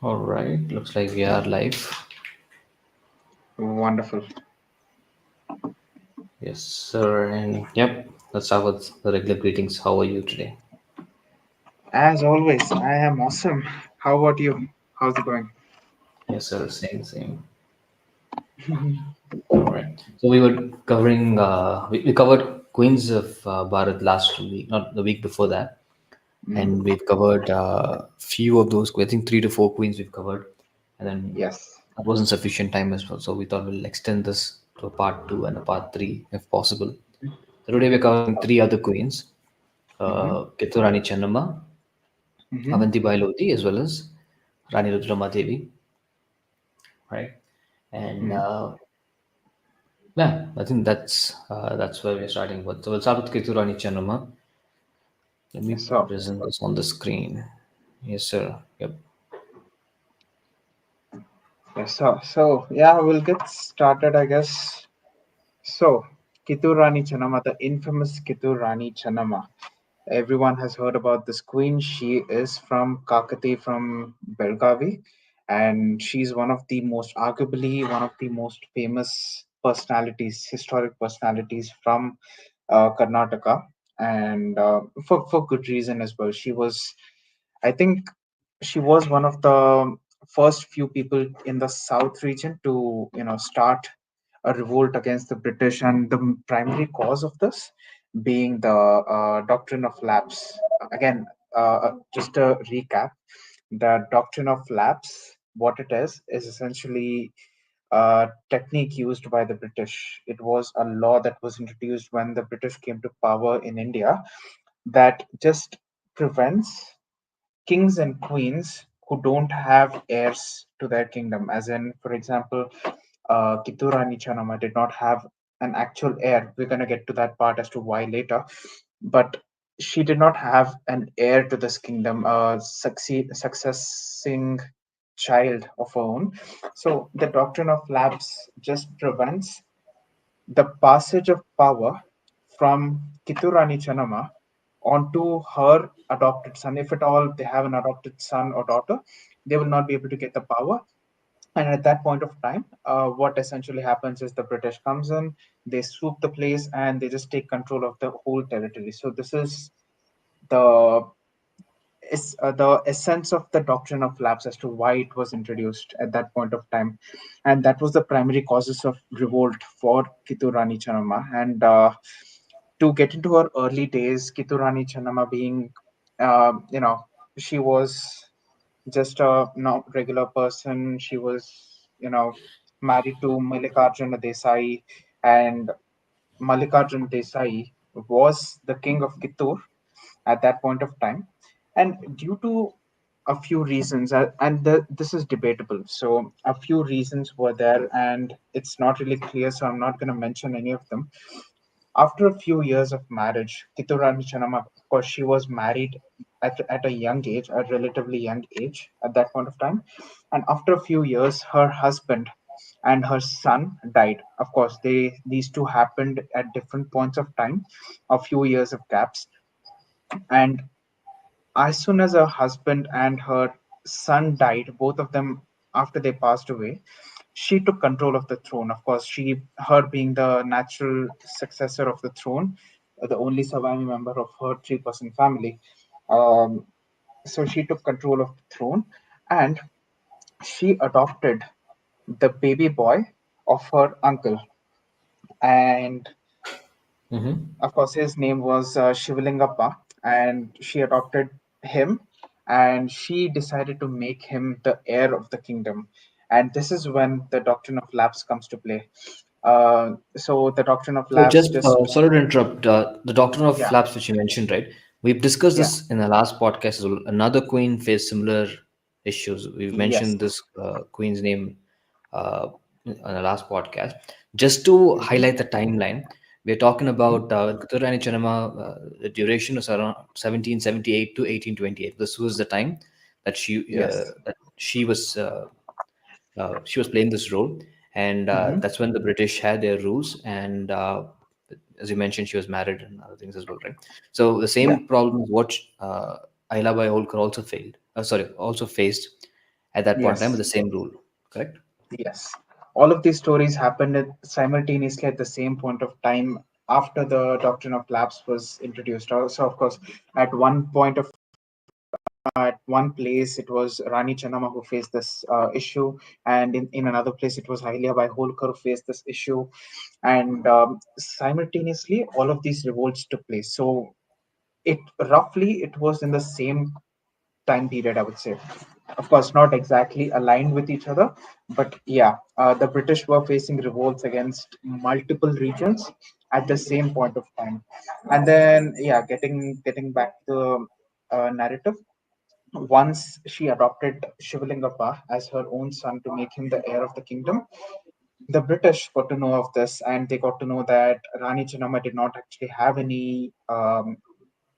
All right, looks like we are live. Wonderful. Yes, sir. And yep, let's start with the regular greetings. How are you today? As always, I am awesome. How about you? How's it going? Yes, sir. Same. All right. So we were covering, we covered Queens of Bharat last week, not the week before that. And Mm, we've covered few of those, I think 3 to 4 queens we've covered. And then yes. that wasn't sufficient time as well. So we thought we'll extend this to a part two and a part three if possible. So today we're covering Oh, 3 other queens, mm-hmm, Kitu Channamma, mm-hmm, Avanti Bai Lodi, as well as Rani Rudramadevi, right? And mm. yeah, I think that's where we're starting with. So we'll start with Kitu Channamma. Let me Yes, so, present this on the screen. Yes, sir. Yep. yeah, we'll get started, I guess. So, Kittur Rani Channamma, the infamous Kittur Rani Channamma. Everyone has heard about this queen. She is from Kakati, from Belgavi, and she's one of the most, arguably, one of the most famous personalities, historic personalities from Karnataka, and for good reason as well. I think, she was one of the first few people in the South region to start a revolt against the British, and the primary cause of this being the doctrine of lapse. Again, just a recap: the doctrine of lapse, what it is essentially a technique used by the British. It was a law that was introduced when the British came to power in India that just prevents kings and queens who don't have heirs to their kingdom. As in, for example, Kiturani Chanama did not have an actual heir. We're going to get to that part as to why later. But she did not have an heir to this kingdom, a successing child of her own. So the doctrine of lapse just prevents the passage of power from Kiturani Chanama onto her adopted son. If at all they have an adopted son or daughter, they will not be able to get the power. And at that point of time, what essentially happens is the British comes in, they swoop the place, and they just take control of the whole territory. So this is the the essence of the doctrine of lapse as to why it was introduced at that point of time, and that was the primary causes of revolt for Kiturani Chanama. And to get into her early days, Kiturani Chanama being, you know, she was just a not regular person. She was, married to Mallikarjuna Desai, and Mallikarjuna Desai was the king of Kittur at that point of time. And due to a few reasons, and this is debatable. So, a few reasons were there, and it's not really clear, so I'm not going to mention any of them. After a few years of marriage, Kiturani Chanama, of course, she was married at a young age, a relatively young age at that point of time. And after a few years, her husband and her son died. Of course, these two happened at different points of time, a few years of gaps. And as soon as her husband and her son died, both of them after they passed away, she took control of the throne. Of course, her being the natural successor of the throne, the only surviving member of her three-person family. Um, so she took control of the throne, and she adopted the baby boy of her uncle. And Mm-hmm. of course, his name was Shivalingappa, and she adopted him, and she decided to make him the heir of the kingdom. And this is when the doctrine of lapse comes to play. So the doctrine of So lapse just just, sorry to interrupt. The doctrine of yeah, flaps, which you mentioned, right? We've discussed yeah, this in the last podcast as well. Another queen faced similar issues. We've yes, mentioned this queen's name on the last podcast. Just to hmm, highlight the timeline, we're talking hmm, about Katur Rani Channama. The duration was around 1778 to 1828. This was the time yes, that she was playing this role, and hmm, that's when the British had their rules. And as you mentioned, she was married and other things as well, right? So the yeah, same problem what Ayla Bai Holkar also failed. Sorry, also faced. at that point in time with Yes. the same rule. Correct? Yes. All of these stories happened simultaneously at the same point of time after the doctrine of lapse was introduced. Also, of course, at one point of at one place it was Rani Channama who faced this issue, and in another place it was Ahilyabai Holkar who faced this issue, and simultaneously all of these revolts took place. So it was in the same time period, I would say. Of course, not exactly aligned with each other, but yeah, the British were facing revolts against multiple regions at the same point of time. And then, yeah, getting back to the narrative, once she adopted Shivalingappa as her own son to make him the heir of the kingdom, the British got to know of this, and they got to know that Rani Channama did not actually have any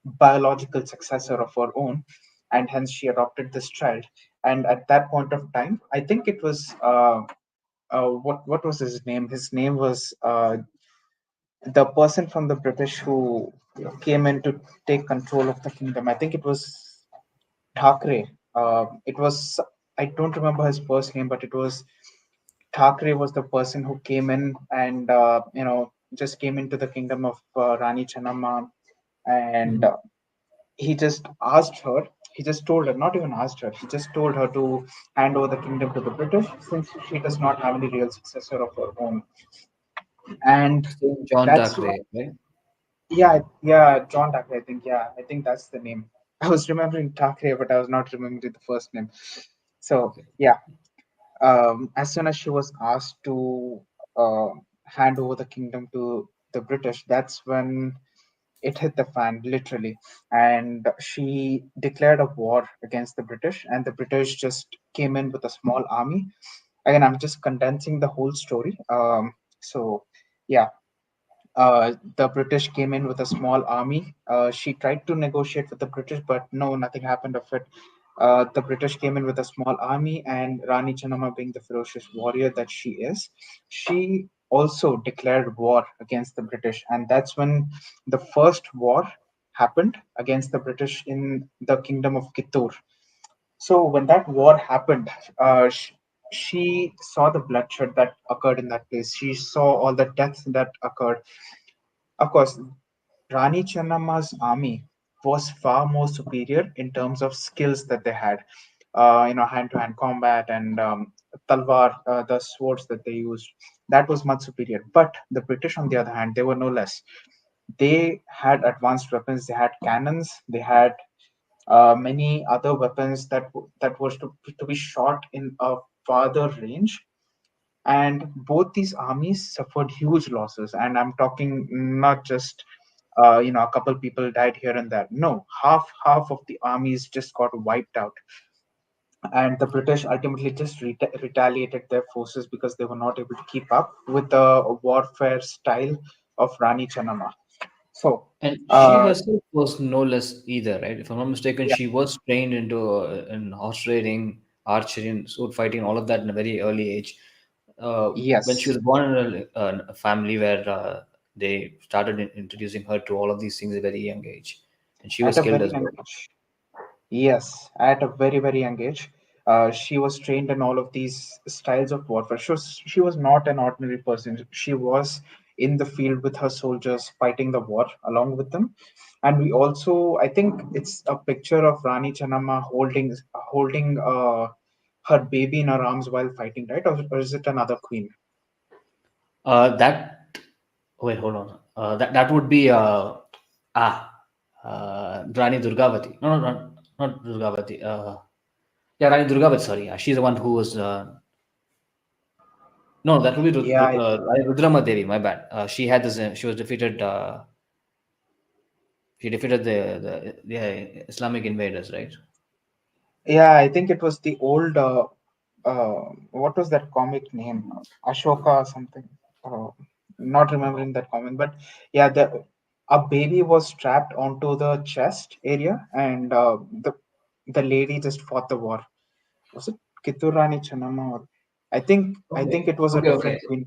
biological successor of her own, and hence she adopted this child. And at that point of time, I think it was what was his name? His name was the person from the British who came in to take control of the kingdom. I think it was Thackeray. It was I don't remember his first name, but it was Thackeray was the person who came in and just came into the kingdom of Rani Channama, and Mhm. he just asked her. He just told her, not even asked her. He just told her to hand over the kingdom to the British since she does not have any real successor of her own, and Same John that's why. Thackeray, right? Yeah, yeah, John Thackeray. I think yeah, I think that's the name. I was remembering Thackeray, but I was not remembering the first name. So Okay. yeah, as soon as she was asked to uh, hand over the kingdom to the British, that's when it hit the fan, literally. And she declared a war against the British, and the British just came in with a small army. Again, I'm just condensing the whole story. So, yeah, the British came in with a small army. She tried to negotiate with the British, but no, nothing happened of it. The British came in with a small army, and Rani Channama, being the ferocious warrior that she also declared war against the British, and that's when the first war happened against the British in the kingdom of Kittur. So when that war happened, she saw the bloodshed that occurred in that place. She saw all the deaths that occurred. Of course, Rani Channama's army was far more superior in terms of skills that they had. Hand-to-hand combat and talwar, the swords that they used, that was much superior. But the British, on the other hand, they were no less. They had advanced weapons. They had cannons. They had many other weapons that was to be shot in a farther range, and both these armies suffered huge losses. And I'm talking not just a couple people died here and there. No, half of the armies just got wiped out, and the British ultimately just retaliated their forces because they were not able to keep up with the warfare style of Rani Channama. So And she uh, herself was no less either, right? If I'm not mistaken, yeah, she was trained into in horse riding, archery, and sword fighting, all of that in a very early age. When she yes, was born in a family where they started introducing her to all of these things at a very young age, and she was at a skilled very as young well. age. Yes, at a very, very young age, she was trained in all of these styles of warfare. She was not an ordinary person. She was in the field with her soldiers fighting the war along with them. And we also, I think it's a picture of Rani Channama holding her baby in her arms while fighting, right? Or is it another queen? That wait, hold on. That would be ah Rani Durgavati. No, no, no, not Durgavati. Yeah, Rani Durgavati. Sorry, she's the one who was. No, that would be Yeah, Rudrama Devi. My bad. She had this. She was defeated. She defeated the Islamic invaders, right? yeah, I think it was the old what was that comic name? Ashoka or something. Uh, Not remembering that comic, but yeah, the a baby was strapped onto the chest area, and the lady just fought the war. Was it Kiturani Channama? Or, I think Okay. it was a Okay. Okay. different queen.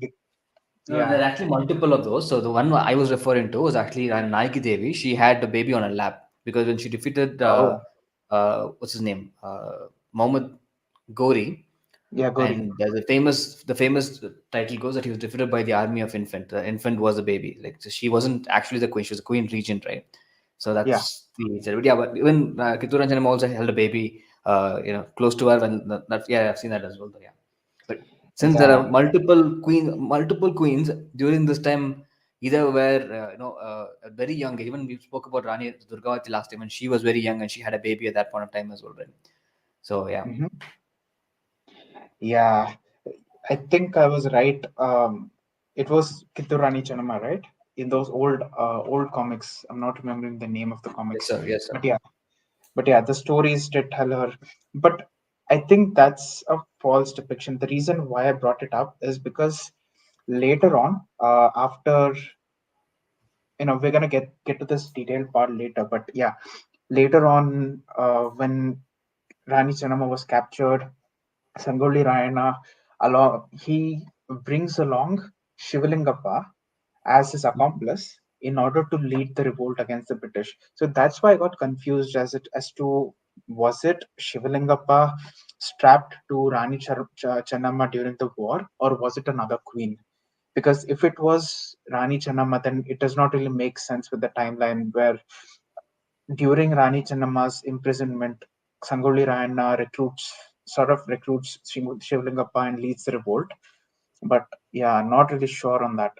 No, Yeah. there are actually multiple of those. So the one I was referring to was actually Nike Devi. She had the baby on her lap because when she defeated Oh, what's his name, Muhammad. Gauri, Yeah, Gauri. and the famous title goes that he was defeated by the army of infant. The infant was the baby. Like, so she wasn't actually the queen; she was the queen regent, right? So Yeah. that's the celebrity. Yeah, but even Kittur and Janam also held a baby, close to her. When that, yeah, I've seen that as well. Yeah, but since there Yeah. are multiple queens during this time, either were very young. Even we spoke about Rani Durgavati last time, and she was very young, and she had a baby at that point of time as well. Right? So yeah, Hmm. Yeah. I think I was right. It was Kitturani Chanama, right? In those old comics. I'm not remembering the name of the yes comics, sir, yes sir. but yeah, the stories did tell her. But I think that's a false depiction. The reason why I brought it up is because later on, after we're gonna get to this detailed part later. But yeah, later on, when Rani Chanama was captured, Sangoli Rayana he brings along Shivalingappa as his accomplice in order to lead the revolt against the British. So that's why I got confused as to was it Shivalingappa strapped to Rani Channamma during the war, or was it another queen? Because if it was Rani Channamma, then it does not really make sense with the timeline where during Rani Channamma's imprisonment, Sangoli Rayana recruits Shivalingappa and leads the revolt. But yeah, not really sure on that.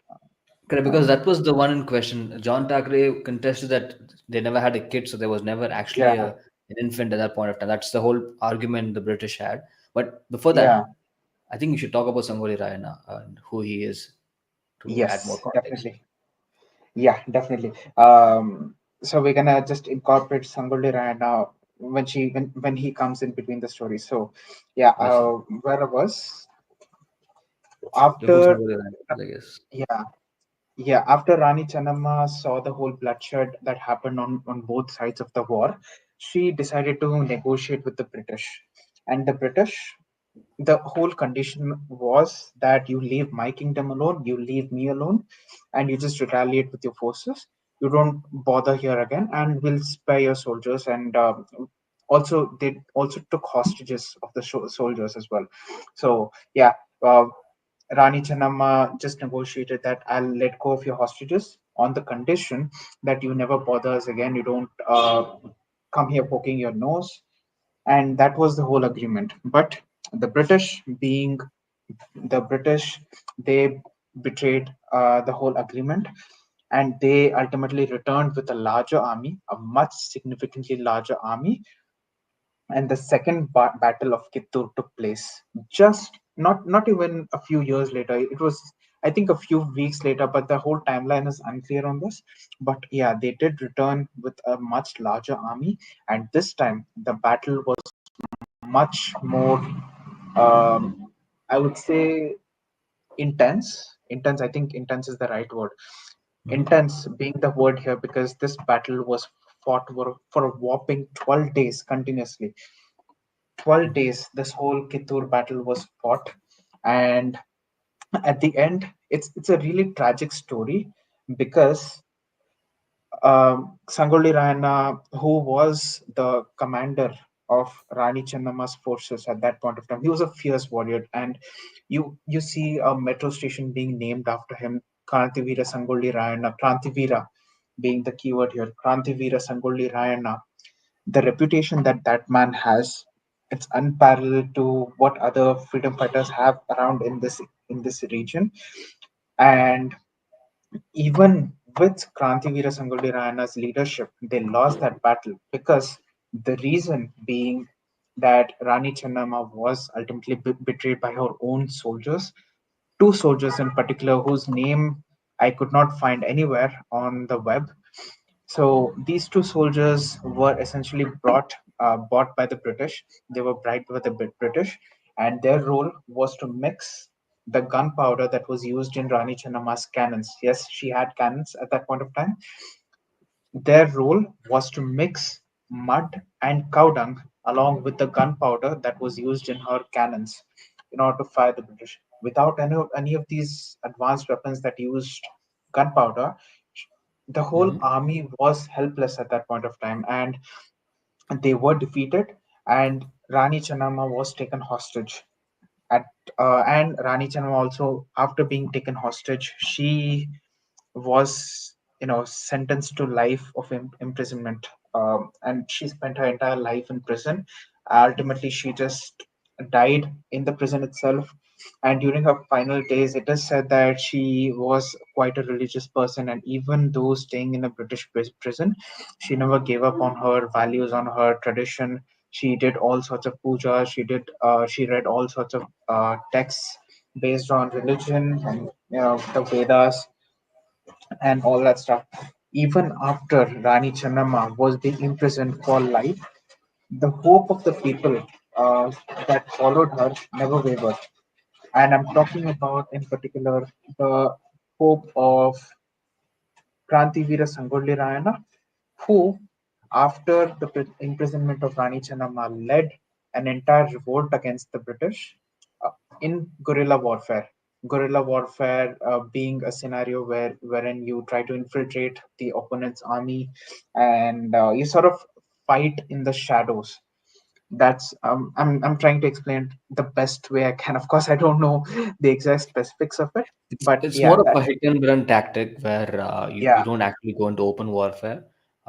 Correct, because Um, that was the one in question. John Thackeray contested that they never had a kid, so there was never actually yeah, an infant at that point of time. That's the whole argument the British had. But before yeah, that, I think you should talk about Sangoli Rayana and who he is to add more yes, context. definitely. Yeah, definitely. So we're gonna just incorporate Sangoli Rayana when he comes in between the stories. So yeah, Yes, sir. where I was Before after Sangoli Rayana, I guess. yeah, yeah, after Rani Channamma saw the whole bloodshed that happened on both sides of the war, she decided to negotiate with the British. And the British, the whole condition was that you leave my kingdom alone, you leave me alone, and you just retaliate with your forces. You don't bother here again, and we'll spare your soldiers. And also, they also took hostages of the soldiers as well. So, yeah, uh, Rani Channamma just negotiated that I'll let go of your hostages on the condition that you never bother us again. You don't come here poking your nose, and that was the whole agreement. But the British, being the British, they betrayed the whole agreement, and they ultimately returned with a larger army, a much significantly larger army, and the second battle of Kittur took place just not even a few years later. It was, I think, a few weeks later, but the whole timeline is unclear on this. But yeah, they did return with a much larger army, and this time the battle was much more, I would say, intense. Intense, I think intense is the right word. Mhm. Intense being the word here because this battle was fought for a whopping 12 days continuously. 12 Mhm. days this whole Kittur battle was fought, and at the end it's a really tragic story because Sangoli Rana, who was the commander of Rani Channamma's forces at that point of time, he was a fierce warrior, and you see a metro station being named after him, Krantivira Sangoli Rayana, Krantivira being the keyword here, Krantivira Sangoli Rayana. The reputation that that man has, it's unparalleled to what other freedom fighters have around in this region. And even with Krantivira Sangoli Rayana's leadership, they lost that battle because the reason being that Rani Channamma was ultimately betrayed by her own soldiers, two soldiers in particular whose name I could not find anywhere on the web. So these two soldiers were essentially bought by the British. They were bribed by the British, and their role was to mix the gunpowder that was used in Rani Channamma's cannons. Yes, she had cannons at that point of time. Their role was to mix mud and cow dung along with the gunpowder that was used in her cannons in order to fire the British. Without any of these advanced weapons that used gunpowder, the whole Mhm. army was helpless at that point of time, and they were defeated. and Rani Channamma was taken hostage. At and Rani Channamma also, after being taken hostage, she was sentenced to life of imprisonment, and she spent her entire life in prison. Ultimately, she just died in the prison itself. And during her final days, it is said that she was quite a religious person, and even though staying in a British prison, she never gave up on her values, on her tradition. She did all sorts of puja. She read all sorts of texts based on religion and the Vedas and all that stuff. Even after Rani Channamma was being imprisoned for life, the hope of the people uh, that followed her never wavered. And I'm talking about, in particular, the hope of Krantivira Sangolli Rayana, who, after the imprisonment of Rani Channamma, led an entire revolt against the British uh, in guerrilla warfare. Guerrilla warfare being a scenario wherein you try to infiltrate the opponent's army, and you sort of fight in the shadows. That's I'm trying to explain the best way I can. Of course, I don't know the exact specifics of it, but It's yeah, more of that a hit and run tactic where you yeah, don't actually go into open warfare.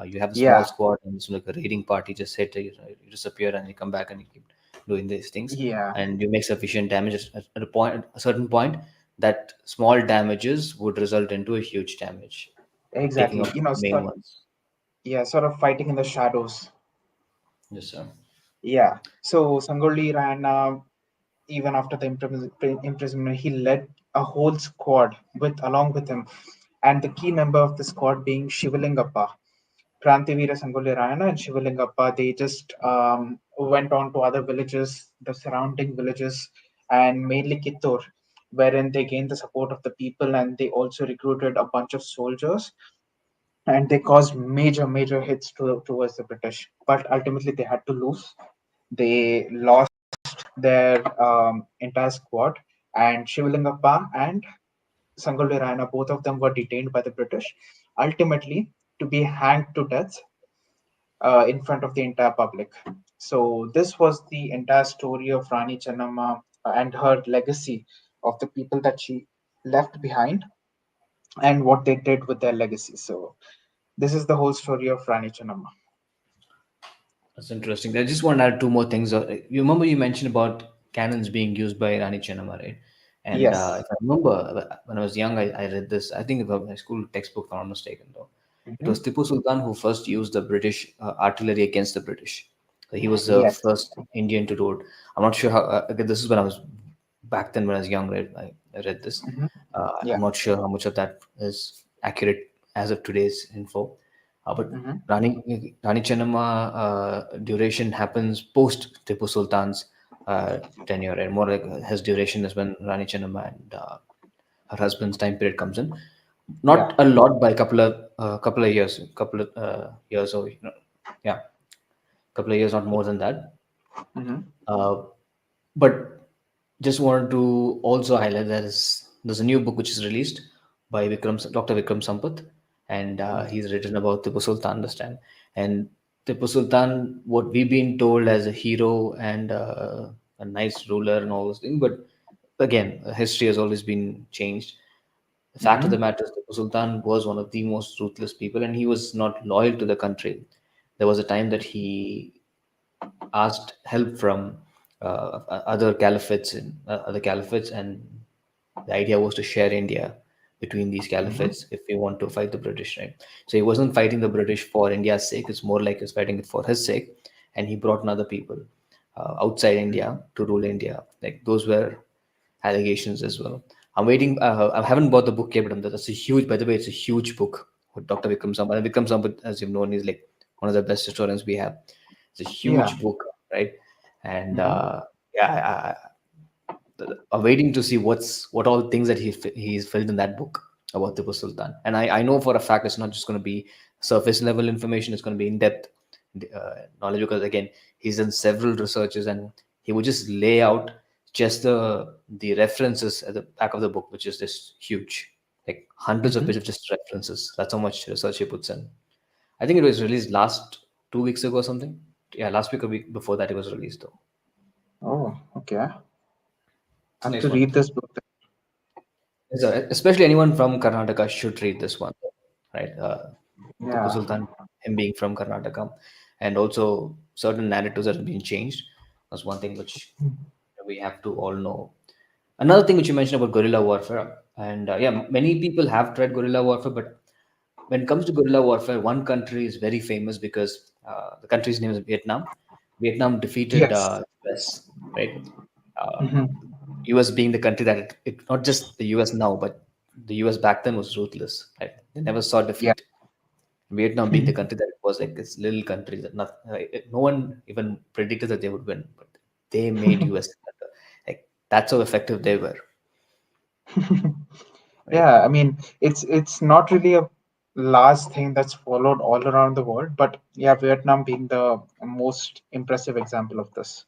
You have a small yeah, squad and it's like a raiding party. Just hit, you disappear and you come back and you keep doing these things, yeah, and you make sufficient damage at a point, a certain point. That small damages would result into a huge damage, taking exactly. off the main ones. Sort of fighting in the shadows. Yes, sir. Yeah. So Sangolli ran, even after the imprisonment, he led a whole squad along with him, and the key member of the squad being Shivalingappa. Krantivira Sangolli Rayana and Shivalingappa, they just went on to other villages, the surrounding villages, and mainly Kittur, wherein they gained the support of the people, and they also recruited a bunch of soldiers, and they caused major hits towards the British. But ultimately, they had to lose. They lost their entire squad, and Shivalingappa and Sangolli Rana, both of them were detained by the British, ultimately to be hanged to death in front of the entire public. So this was the entire story of Rani Channamma and her legacy of the people that she left behind and what they did with their legacy. So this is the whole story of Rani Channamma. That's interesting. I just want to add two more things. You remember you mentioned about cannons being used by Rani Chennamma, right? And Yes. if I remember, when I was young, I read this. I think it was my school textbook, if I'm not mistaken, though. It Mhm. was Tipu Sultan who first used the British artillery against the British. So he was the Yes. first Indian to do it. I'm not sure how. Again, this is when I was back then when I was young, right? I read this. Mhm. Yeah. I'm not sure how much of that is accurate as of today's info. But Mhm. Rani Chennamma duration happens post Tipu Sultan's tenure, and more like his duration is when Rani Chennamma and her husband's time period comes in. Yeah. Not a lot, by couple of years, years, or yeah, couple of years, not more than that. Mhm. Uh, but just wanted to also highlight there's a new book which is released by Dr. Vikram Sampath, and Mhm. he's written about Tipu Sultan this time. And Tipu Sultan, what we've been told as a hero and a nice ruler and all those things, but again, history has always been changed. The fact of the Mhm. matter is, Tipu Sultan was one of the most ruthless people, and he was not loyal to the country. There was a time that he asked help from other caliphates, and the idea was to share India between these Mhm. caliphates if we want to fight the British, right? So he wasn't fighting the British for India's sake; it's more like he's fighting it for his sake, and he brought in other people outside India to rule India. Like those were allegations as well. I'm waiting. I haven't bought the book yet, but that's a huge. By the way, it's a huge book with Dr. Vikram Sampath. And Vikram Sampath, as you've known, is like one of the best historians we have. It's a Yeah. huge book, right? And Mhm. yeah, I'm waiting to see what all things that he's filled in that book about Tipu Sultan. And I know for a fact it's not just going to be surface level information; it's going to be in depth knowledge, because again, he's done several researches, and he would just lay out just the references at the back of the book, which is just huge, like hundreds of Mhm. pages of just references. That's how much research he puts in. I think it was released last 2 weeks ago or something. Yeah, last week or week before that it was released though. Oh, okay. I It's a have nice to one. read this book. So, especially anyone from Karnataka should read this one, right? Tipu Yeah. Sultan, him being from Karnataka, and also certain narratives that have been changed was one thing which we have to all know. Another thing which you mentioned about guerrilla warfare, and yeah, many people have tried guerrilla warfare, but when it comes to guerrilla warfare, one country is very famous because the country's name is Vietnam. Vietnam defeated Yes. US, right? Uh, Hmm. US being the country that not just the US now, but the US back then was ruthless, right? They never saw Yeah. defeat. Vietnam being the country that it was like this little country that no one even predicted that they would win, but they made US like that's how effective they were, right? Yeah, I mean, it's not really a large thing that's followed all around the world, but yeah, Vietnam being the most impressive example of this.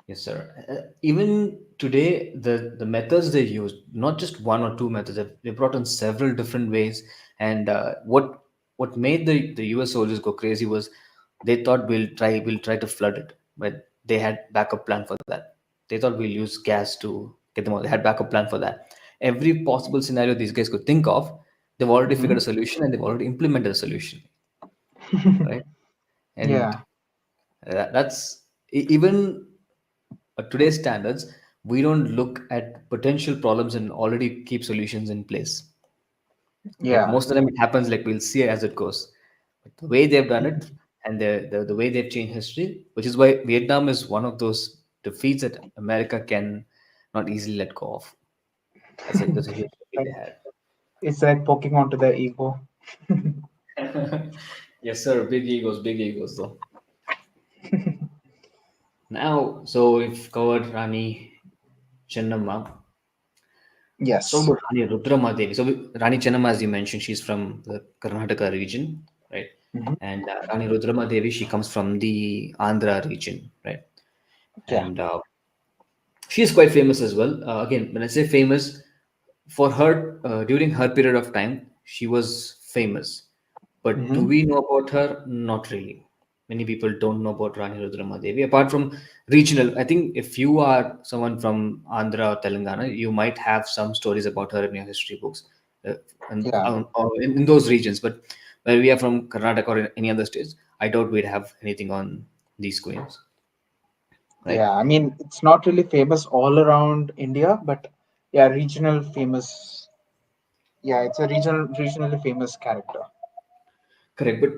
Yes, sir. Even today, the methods they use, not just one or two methods, they brought in several different ways. And what made the U.S. soldiers go crazy was they thought we'll try to flood it, but they had backup plan for that. They thought we'll use gas to get them out. They had backup plan for that. Every possible scenario these guys could think of, they've already Hmm. figured a solution and they've already implemented a solution, right? And Yeah, that's even today's standards, we don't look at potential problems and already keep solutions in place. Like yeah. most of the time, it happens like we'll see as it goes. But the way they've done it and the way they've changed history, which is why Vietnam is one of those defeats that America can not easily let go of. That's a huge defeat Like, they had. it's like poking onto their ego. Yes, sir. Big egos, though. Now, so we've covered Rani Chennamma. Let's talk Yes. about Rani Rudramadevi. So Rani Chennamma, as you mentioned, she's from the Karnataka region, right? Hmm. And Rani Rudramadevi, she comes from the Andhra region, right? Yeah. And she is quite famous as well. Again, when I say famous, for her during her period of time, she was famous. But do Hmm. we know about her? Not really. Many people don't know about Rani Rudramadevi. Apart from regional, I think if you are someone from Andhra or Telangana, you might have some stories about her in your history books, uh, and Yeah. or in those regions. But where we are from Karnataka or in any other states, I doubt we'd have anything on these queens, right? Yeah. I mean, it's not really famous all around India, but yeah, regional famous. Yeah, it's a regionally famous character. Correct, but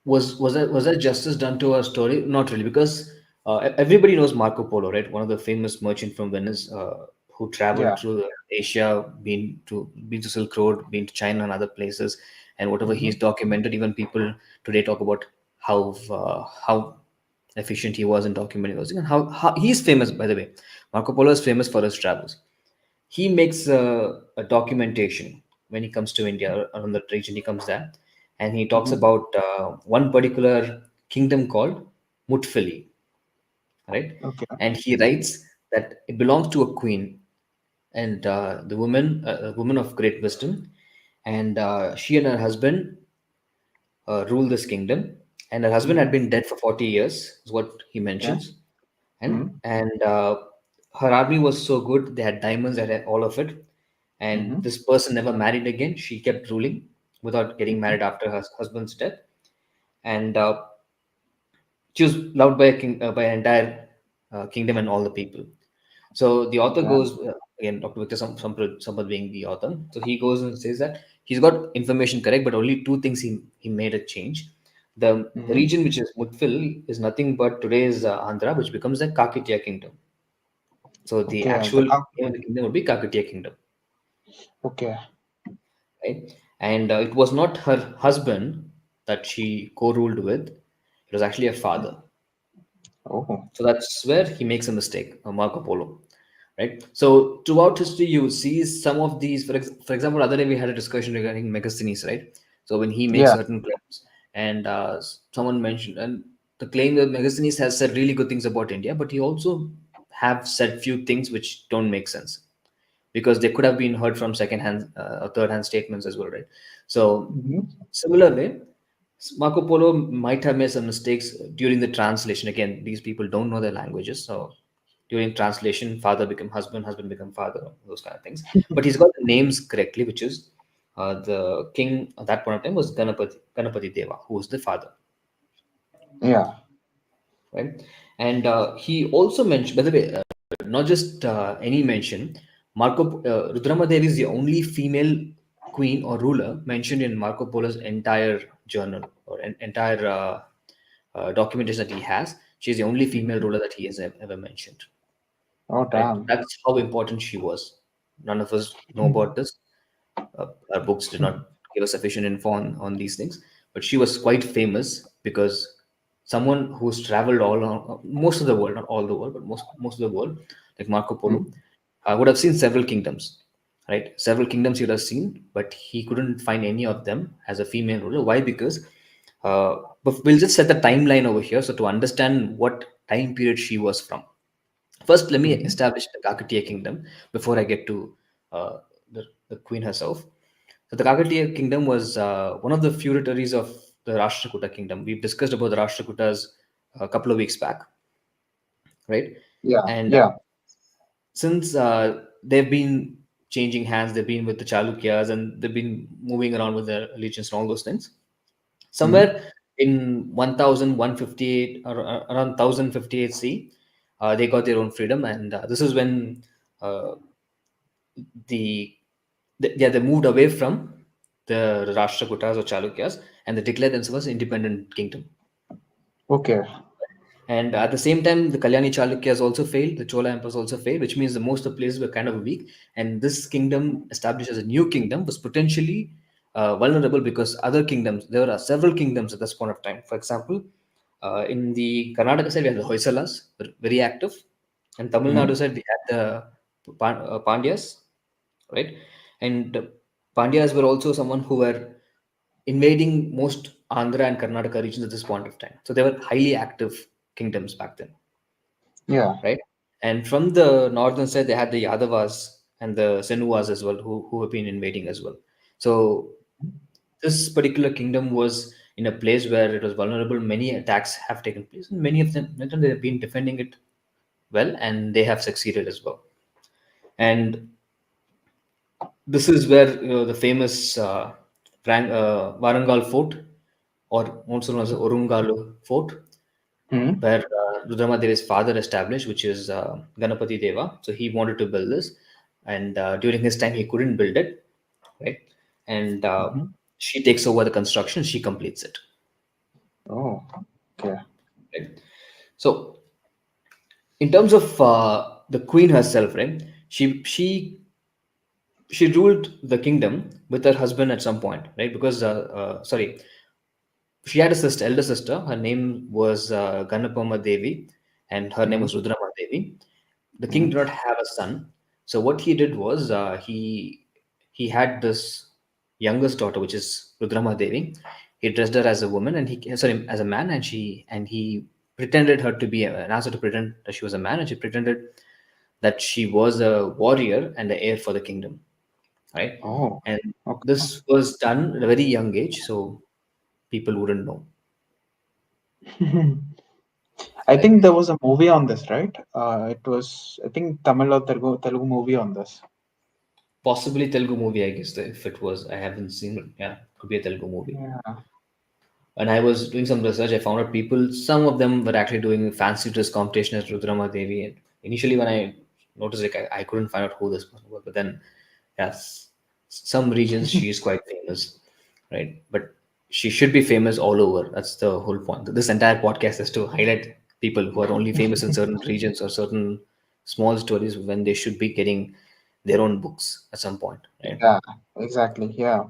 was that justice done to our story? Not really, because everybody knows Marco Polo, right? One of the famous merchant from Venice, who traveled Yeah. through Asia, been to Silk Road, been to China and other places, and whatever Hmm. he's documented, even people today talk about how efficient he was in documenting those things, and how he's famous. By the way, Marco Polo is famous for his travels. He makes a documentation when he comes to India or on the region he comes there, and he talks Hmm. about one particular kingdom called Mutfili, right? Okay. And he writes that it belongs to a queen, and the woman, a woman of great wisdom, and she and her husband rule this kingdom, and her husband Hmm. had been dead for 40 years, is what he Yeah. mentions, and Hmm. her army was so good, they had diamonds, they had all of it, and Hmm. this person never married again. She kept ruling without getting married after her husband's death, and she was loved by a king, by an entire kingdom and all the people. So the author Okay. goes, again, Dr. Victor Sampath being the author. So he goes and says that he's got information correct, but only two things he made a change. The Hmm. region which is Mudfil is nothing but today's Andhra, which becomes the Kakitiya kingdom. So the Okay. The actual name of the kingdom would be Kakatiya kingdom, okay. right? And it was not her husband that she co-ruled with; it was actually her father. Oh. So that's where he makes a mistake, Marco Polo, right? So throughout history, you see some of these. For example, other day we had a discussion regarding Megasthenes, right? So when he makes Yeah. certain claims, and someone mentioned, and the claim that Megasthenes has said really good things about India, but he also have said few things which don't make sense because they could have been heard from second hand or third hand statements as well, right? So Hmm. similar way, Marco Polo might have made some mistakes during the translation. Again, these people don't know their languages, so during translation, father become husband, husband become father, those kind of things. But he's got the names correctly, which is the king at that point of time was Ganapati Deva, who was the father, Yeah. right? And he also mentioned, by the way, not just any mention, Rudramadevi is the only female queen or ruler mentioned in Marco Polo's entire journal or entire documentation that he has. She's the only female ruler that he has ever mentioned. Oh, Right? damn. That's how important she was. None of us know about this. Our books did not give us sufficient info on these things, but she was quite famous because someone who's traveled most of the world, not all the world, but most of the world, like Marco Polo, Mhm. would have seen several kingdoms, right? Several kingdoms he would have seen, but he couldn't find any of them as a female ruler. Why? Because but we'll just set the timeline over here. So to understand what time period she was from. First, let me Mhm. establish the Kakatiya kingdom before I get to uh, the queen herself. So the Kakatiya kingdom was one of the feudatories of the Rashtrakuta kingdom. We've discussed about the Rashtrakutas a couple of weeks back, right? Yeah. And Yeah. since they've been changing hands, they've been with the Chalukyas and they've been moving around with their allegiance and all those things. Mhm. Somewhere in 1158 or around 1058 C, they got their own freedom, and this is when uh, the, yeah, they moved away from the Rashtrakutas or Chalukyas and they declared themselves an independent kingdom. Okay. And at the same time, the Kalyani Chalukyas also failed, the Chola emperors also failed, which means the most of the places were kind of weak. And this kingdom, established as a new kingdom, was potentially vulnerable because other kingdoms, there are several kingdoms at this point of time. For example, in the Karnataka side, we had the Hoysalas, very active. And Tamil Nadu Mhm. side, we had the Pandyas, right? And Pandyas were also someone who were invading most Andhra and Karnataka regions at this point of time. So they were highly active kingdoms back then, Yeah. right? And from the northern side, they had the Yadavas and the Senuvas as well, who have been invading as well. So this particular kingdom was in a place where it was vulnerable. Many attacks have taken place, and many of them they have been defending it well, and they have succeeded as well. And this is where the famous Warangal Fort, or also known as Orungalu Fort, Mhm. where Rudramadevi's father established, which is Ganapati Deva. So he wanted to build this, and during his time he couldn't build it, right? And Mhm. she takes over the construction. She completes it, Oh. Okay. right? So in terms of the queen herself, right? She ruled the kingdom with her husband at some point, right? Because sorry, she had a sister, elder sister. Her name was Ganapama Devi, and her name Mhm. was Rudrama Devi. The king Mhm. did not have a son, so what he did was he had this youngest daughter, which is Rudrama Devi. He dressed her as a woman, and he sorry as a man, and he pretended her to be and asked her to pretend that she was a man, and she pretended that she was a warrior and the heir for the kingdom, right? Oh. And Okay. this was done at a very young age, so people wouldn't know, I right? think there was a movie on this, right? It was, I think, Tamil or Telugu movie on this. Possibly Telugu movie, I guess. If it was, I haven't seen it. Yeah, could be a Telugu movie. Yeah. When I was doing some research, I found out people, some of them were actually doing fancy dress competition as Rudrama Devi. And initially, when I noticed it, I couldn't find out who this person was. But then, yes, some regions she is quite famous, right? But she should be famous all over. That's the whole point. This entire podcast is to highlight people who are only famous in certain regions or certain small stories when they should be getting their own books at some point, right? Yeah. Exactly. Yeah.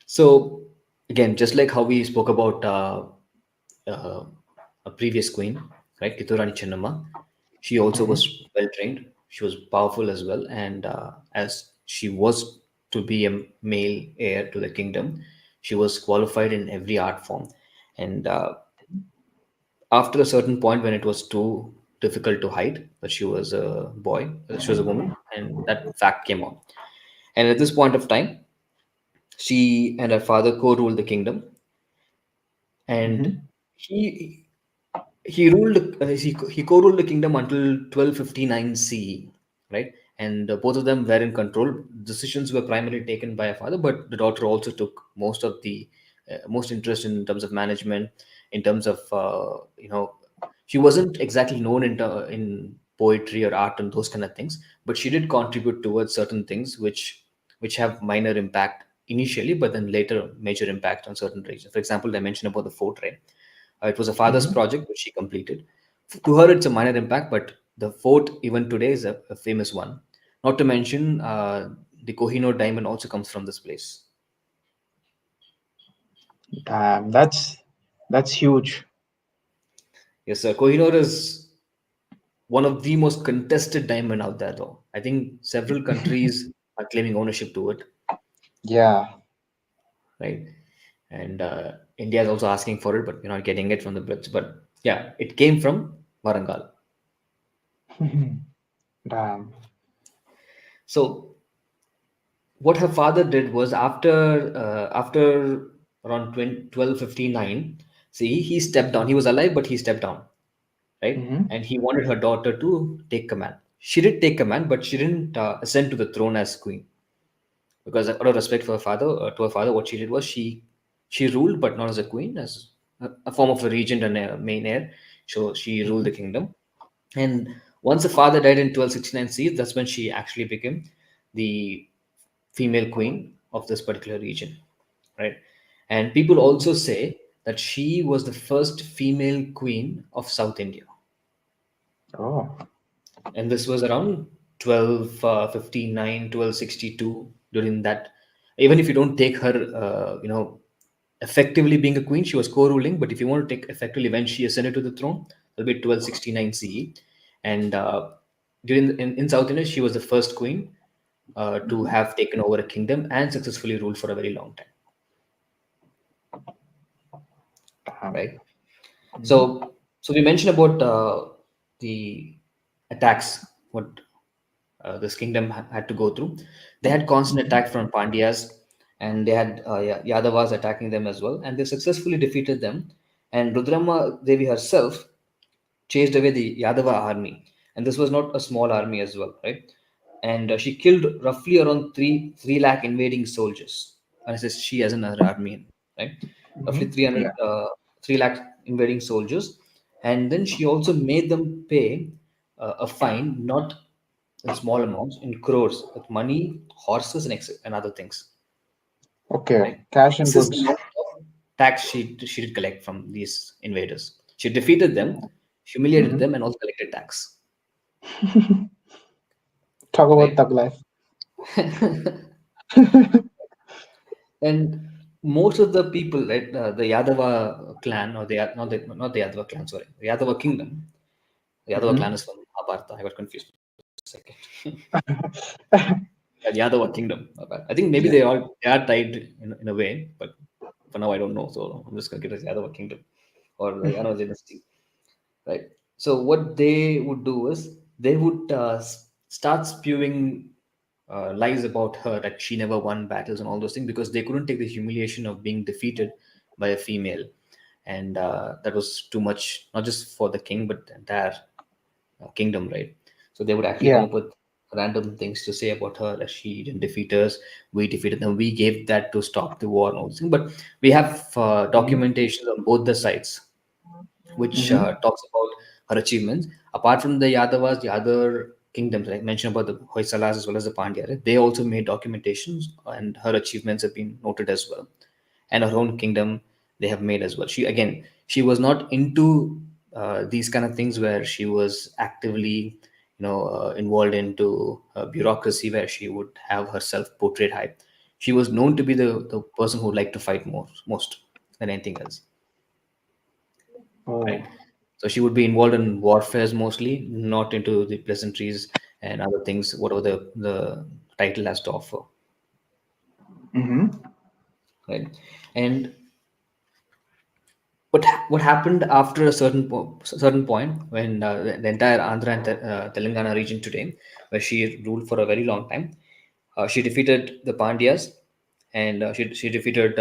So again, just like how we spoke about uh, a previous queen, right, Kiturani Chennamma, she also Mhm. was well trained. She was powerful as well, and as she was to be a male heir to the kingdom, she was qualified in every art form. And after a certain point, when it was too difficult to hide that she was a boy, she was a woman, and that fact came out. And at this point of time, she and her father co-ruled the kingdom. and Mm-hmm. he he ruled he co-ruled the kingdom until 1259 CE, right? And both of them were in control. Decisions were primarily taken by a father, but the daughter also took most of the most interest in terms of management, in terms of she wasn't exactly known in poetry or art and those kind of things, but she did contribute towards certain things which have minor impact initially, but then later major impact on certain regions. For example, I mentioned about the fort, right? It was a father's Mm-hmm. project which she completed. To her, it's a minor impact, but the fort, even today, is a famous one. Not to mention, the Kohinoor diamond also comes from this place. Damn, that's huge. Yes, sir. Kohinoor is one of the most contested diamond out there, though. I think several countries are claiming ownership to it, Yeah. right? And India is also asking for it, but you're not getting it from the Brits. But yeah, it came from Warangal. Damn. So what her father did was after around 1259, see, he stepped down. He was alive, but he stepped down, right? Mm-hmm. And he wanted her daughter to take command. She did take command, but she didn't ascend to the throne as queen, because out of respect for her father, what she did was she ruled, but not as a queen, as a form of a regent and a main heir. So she ruled the kingdom. And once the father died in 1269 C, that's when she actually became the female queen of this particular region, right? And people also say that she was the first female queen of South India, Oh. and this was around 1259, 1262. During that, even if you don't take her, effectively being a queen, she was co-ruling. But if you want to take effectively when she ascended to the throne, it'll be 1269 CE. And in South India, she was the first queen to have taken over a kingdom and successfully ruled for a very long time, Damn. right? Mm-hmm. So we mentioned about the attacks what this kingdom had to go through. They had constant attack from Pandyas, and they had Yadavas attacking them as well, and they successfully defeated them. And Rudramma Devi herself chased away the Yadava army, and this was not a small army as well, right? And she killed roughly around three lakh invading soldiers. And I says she as an army, right? Roughly Mm-hmm. 300 Yeah. 3 lakh invading soldiers, and then she also made them pay a fine, not in small amounts, in crores, with money, horses, and other things, Okay. right? Cash and This is the goods. amount of tax she did collect from these invaders. She defeated them, humiliated Mm-hmm. them, and also collected tax, Talk about right? thug life. And most of the people, right, the Yadava clan, or not the Yadava clan, sorry, the Yadava kingdom. The Yadava Mm-hmm. clan is from Mahabharata. I got confused for a second. The Yadava kingdom. My bad. I think maybe Yeah. they are tied in a way, but for now I don't know. So I'm just gonna get it as Yadava kingdom or the Yadava dynasty, right? So what they would do is they would start spewing lies about her, that she never won battles and all those things, because they couldn't take the humiliation of being defeated by a female, and that was too much, not just for the king but the entire kingdom, right? So they would actually come Yeah. up with random things to say about her, that she didn't defeat us, we defeated them, we gave that to stop the war and all this thing. But we have Mm-hmm. documentation on both the sides which Mm-hmm. talks about her achievements. Apart from the Yadavas, the other kingdoms, like mentioned about the Hoysalas as well as the Pandya, right? They also made documentations, and her achievements have been noted as well. And her own kingdom they have made as well. She was not into these kind of things where she was actively, involved into bureaucracy where she would have herself portrayed high. She was known to be the person who liked to fight most than anything else, Oh. right? So she would be involved in warfares mostly, not into the pleasantries and other things, whatever the title has to offer, Mm-hmm. right? And what happened after a certain point when the entire Andhra and Telangana region today, where she ruled for a very long time, she defeated the Pandyas, and she defeated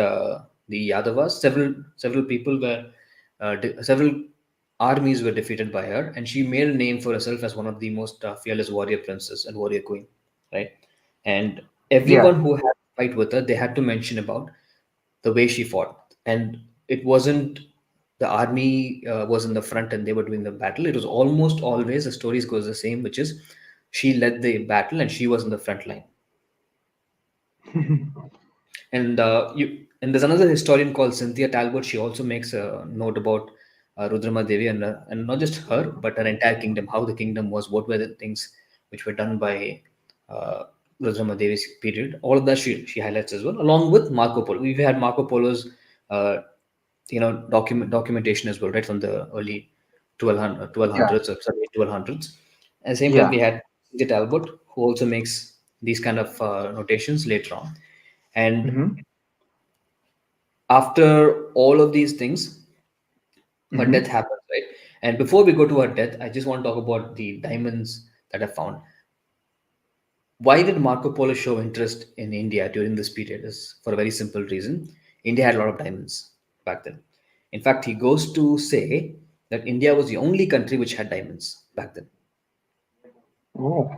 the Yadavas. Several people were several armies were defeated by her, and she made a name for herself as one of the most fearless warrior princess and warrior queen, right? And Yeah. everyone who had to fight with her, they had to mention about the way she fought. And it wasn't the army was in the front and they were doing the battle. It was almost always, the stories goes the same, which is she led the battle and she was in the front line. And there's another historian called Cynthia Talbot. She also makes a note about Rudrama Devi, and not just her, but her entire kingdom, how the kingdom was, what were the things which were done by uh, Rudrama Devi's period. All of that she highlights as well, along with Marco Polo. We've had Marco Polo's uh, documentation as well, right, from the early Yeah. 1200s or sorry 1200s. At the same time, Yeah. we had Cynthia Talbot, who also makes these kind of notations later on. And Mm-hmm. after all of these things, her death Mm-hmm. happens, right? And before we go to her death, I just want to talk about the diamonds that I found. Why did Marco Polo show interest in India during this period? Is for a very simple reason. India had a lot of diamonds back then. In fact, he goes to say that India was the only country which had diamonds back then, Oh.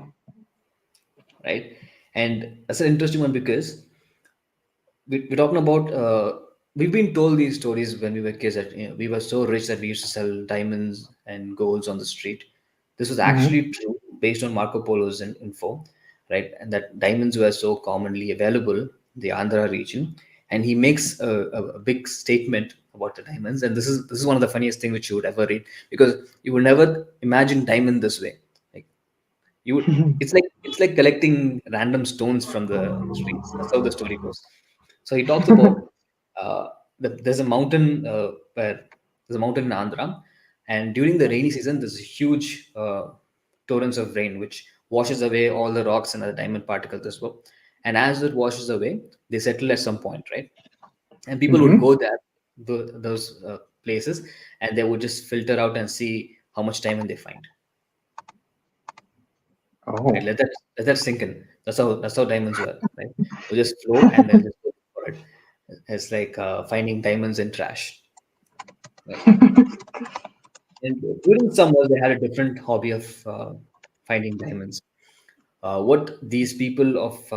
right? And that's an interesting one because we're talking about we've been told these stories when we were kids that we were so rich that we used to sell diamonds and golds on the street. This was Mm-hmm. actually true based on Marco Polo's info, right? And that diamonds were so commonly available in the Andhra region. And he makes a big statement about the diamonds. And this is one of the funniest things which you would ever read, because you would never imagine diamond this way. Like you would, it's like collecting random stones from the streets. That's how the story goes. So he talks about there's a mountain where there's a mountain in Andhra, and during the rainy season, there's a huge torrents of rain which washes away all the rocks and the diamond particles as well. And as it washes away, they settle at some point, right? And people would Mm-hmm. go there, those places, and they would just filter out and see how much diamond they find. Right? Oh. Let that sink in. That's how diamonds were, right? They just flow and they'll just go for it. It's like finding diamonds in trash. Right? And during summers, they had a different hobby of finding diamonds. What these people of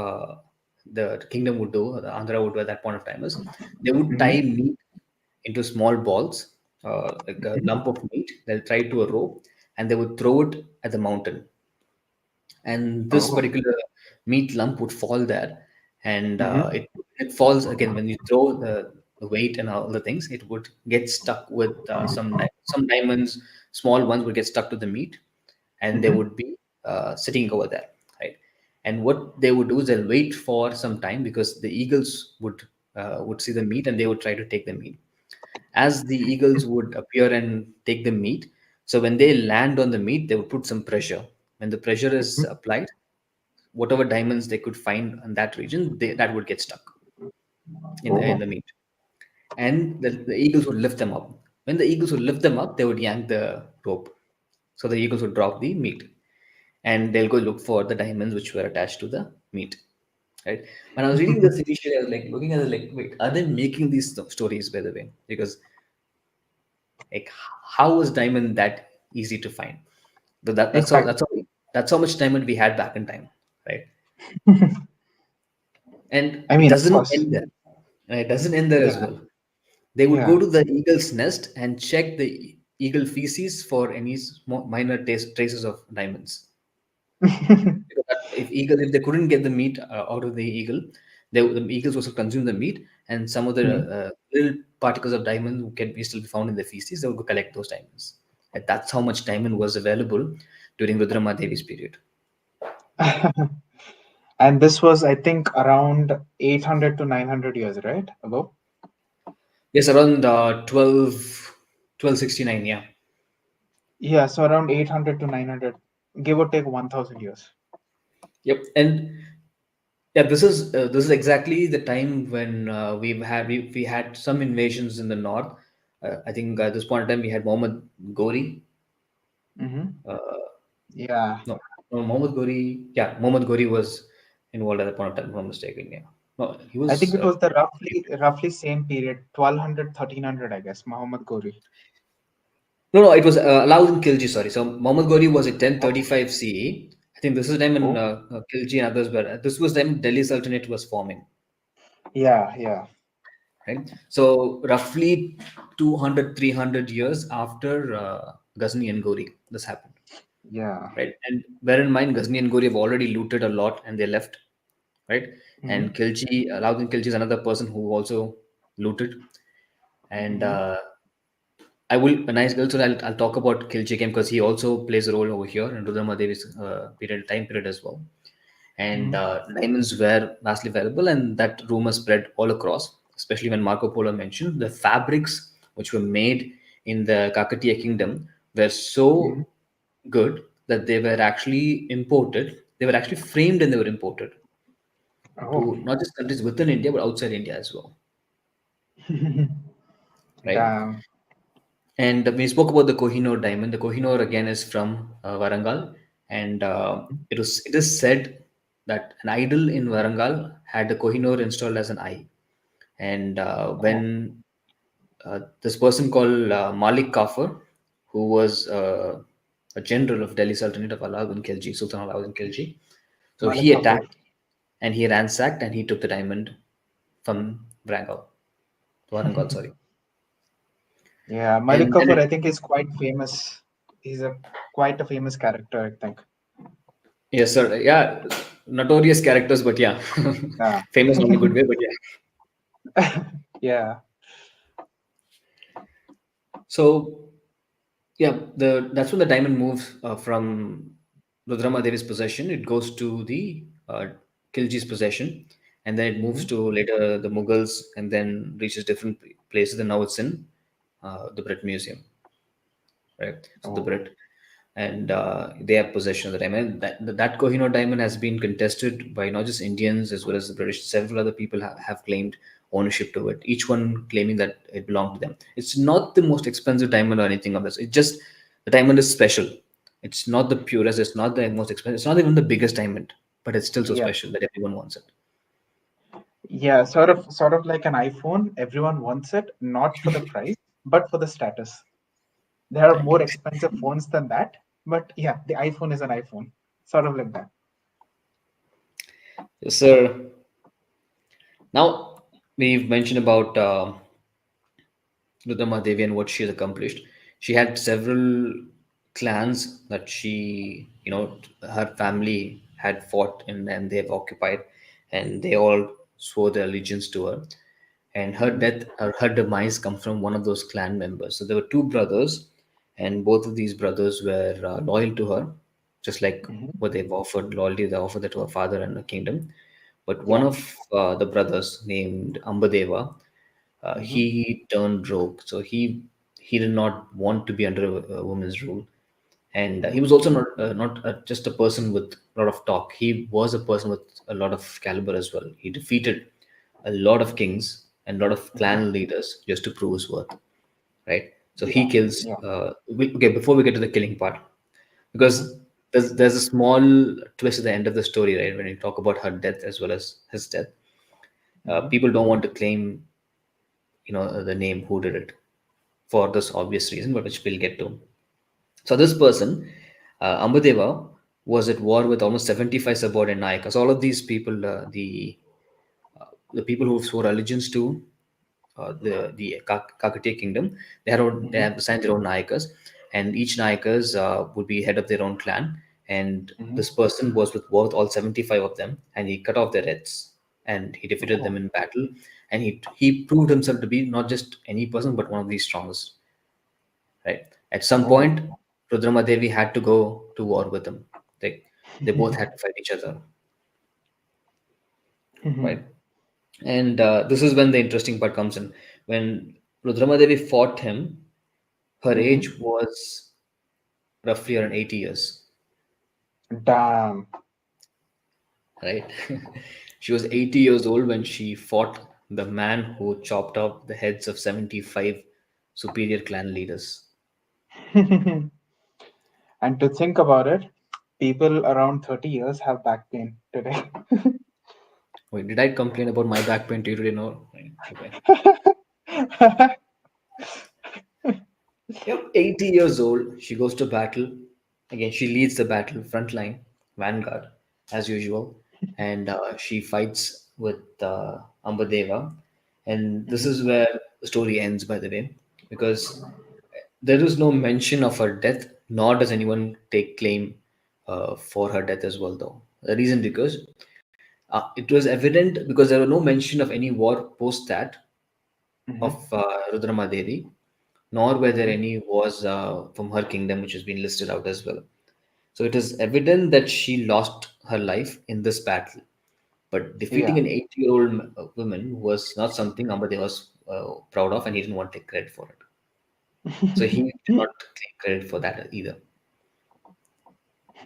the kingdom would do, the Andhra would do at that point of time, is they would Mm-hmm. tie meat into small balls, like a lump of meat. They'll tie it to a rope and they would throw it at the mountain. And this Oh. particular meat lump would fall there, and Mm-hmm. it falls again when you throw the weight and all the things. It would get stuck with some diamonds, small ones would get stuck to the meat, and they Mm-hmm. would be sitting over there, right? And what they would do is they'll wait for some time, because the eagles would see the meat and they would try to take the meat. As the eagles would appear and take the meat, so when they land on the meat, they would put some pressure. When the pressure is applied, whatever diamonds they could find in that region, that would get stuck in Oh. the meat, and the eagles would lift them up. When the eagles would lift them up, they would yank the rope, so the eagles would drop the meat, and they'll go look for the diamonds which were attached to the meat. Right? When I was reading this initially, I was like looking at it like, wait, are they making these stories by the way? Because like, how was diamond that easy to find? But that's how Exactly. that's how much diamond we had back in time, right? And I it mean, of doesn't course. end there. And it doesn't end there as Yeah. well. They would Yeah. go to the eagle's nest and check the eagle feces for any minor traces of diamonds. Because if they couldn't get the meat out of the eagle, the eagles also consume the meat, and some of the Mhm. little particles of diamond can be still be found in the feces. They would go collect those diamonds. And that's how much diamond was available during Rudrama Devi's period. And this was, I think, around 800 to 900 years, right? Ago? Yes, around 1269. Yeah. Yeah, so around 800 to 900, give or take 1000 years. Yep. And yeah, this is exactly the time when we had some invasions in the north. I think at this point in time we had Muhammad Gori. Mm-hmm. Uh, Yeah. no, no, Muhammad Gori. Yeah, Muhammad Gori was involved at that point of time. If I'm not mistaken. Yeah. No, he I think was it was the roughly same period, 1200, 1300, I guess, Muhammad Ghori. no, no. It was Alauddin Khilji. Sorry, so Muhammad Ghori was in Oh, 1035 CE. I think this is the time when oh, Khilji and others were. This was the time Delhi Sultanate was forming, yeah, yeah, right? So roughly 200, 300 years after Ghazni and Ghori, this happened, yeah. right? And bear in mind, Ghazni and Ghori have already looted a lot and they left, right? Mm-hmm, And Khilji, Alauddin Khilji is another person who also looted. And mm-hmm, I will, when I also I'll talk about Khilji again because he also plays a role over here in Rudramadevi's time period as well. And mm-hmm, diamonds were vastly valuable, and that rumor spread all across, especially when Marco Polo mentioned the fabrics which were made in the Kakatiya kingdom were mm-hmm. so good that they were actually imported. They were actually framed and they were imported Oh, to not just countries within India but outside India as well, right? damn. And we spoke about the Kohinoor diamond. The Kohinoor again is from Varangal, and it is said that an idol in Varangal had the Kohinoor installed as an eye. And Oh, when this person called Malik Kafur, who was a general of Delhi Sultanate of Alauddin Khilji, Sultan Alauddin Khilji, so Malik he Kafur. attacked and he ransacked and he took the diamond from Varangal, sorry. Yeah, Malik And then Kafur, it, I think, is quite famous. He's a quite a famous character, I think. yes, sir. Yeah, notorious characters, but yeah, Yeah. famous not in a good way, but yeah. Yeah. So yeah, the that's when the diamond moves from Rudrama Devi's possession. It goes to the Khilji's possession, and then it moves Hmm. to later the Mughals, and then reaches different places. And now it's in the Brit Museum, right? So the Oh. Brit, and they have possession of the diamond. That Kohinoor diamond has been contested by not just Indians as well as the British. Several other people have claimed ownership to it. Each one claiming that it belonged to them. It's not the most expensive diamond or anything of this. It just the diamond is special. It's not the purest. It's not the most expensive. It's not even the biggest diamond, but it's still so Yeah. special that everyone wants it. Yeah, sort of like an iPhone. Everyone wants it, not for the price, but for the status. There are more Exactly. expensive phones than that, but yeah, the iPhone is an iPhone. Sort of like that. Yes, sir. Now we've mentioned about Rudrama Devi and what she has accomplished. She had several clans that her family had fought in and they've occupied, and they all swore their allegiance to her. And her Hmm. death, or her demise, comes from one of those clan members. So there were two brothers, and both of these brothers were loyal to her, just like Hmm. what they've offered loyalty. They offered that to her father and the kingdom. But one Yeah. of the brothers, named Ambadeva, Hmm. he turned rogue. So he did not want to be under a woman's rule, and he Hmm. was also not just a person with a lot of talk. He was a person with a lot of caliber as well. He defeated a lot of kings and a lot of Hmm. clan leaders just to prove his worth, right? So he Yeah. kills. Yeah. Okay, before we get to the killing part, Hmm. because there's a small twist at the end of the story, right? When you talk about her death as well as his death, Hmm. people don't want to claim the name who did it for this obvious reason, but which we'll get to. So this person, Ambadeva, was at war with almost 75 subordinate nayakas. All of these people, the people who swore allegiance to the Kakatiya kingdom, they Hmm. have assigned their own nayakas, and each nayakas would be head of their own clan. And Hmm. this person was with war with all 75 of them, and he cut off their heads, and he defeated Oh. them in battle, and he proved himself to be not just any person but one of the strongest. Right. At some Oh. point, Rudrama Devi had to go to war with him. They both had to fight each other. Right. Hmm. And this is when the interesting part comes in. When Rudrama Devi fought him, her Hmm. age was roughly around 80 years. Damn. Right. She was 80 years old when she fought the man who chopped off the heads of 75 superior clan leaders. And to think about it, people around 30 years have back pain today. Wait, did I complain about my back pain to you today? No. Right. Okay. Yep, 80 years old. She goes to battle. Again, she leads the battle, front line, vanguard, as usual. And she fights with Ambadeva. And this Mhm. is where the story ends, by the way, because there is no mention of her death, nor does anyone take claim for her death as well, though. The reason because it was evident because there was no mention of any war post that of Mhm. Rudrama Devi, nor were there Mhm. any wars from her kingdom which has been listed out as well. So it is evident that she lost her life in this battle. But defeating Yeah. an 80-year-old woman was not something Ambade was proud of, and he didn't want to take credit for it. So he did not claim credit for that either.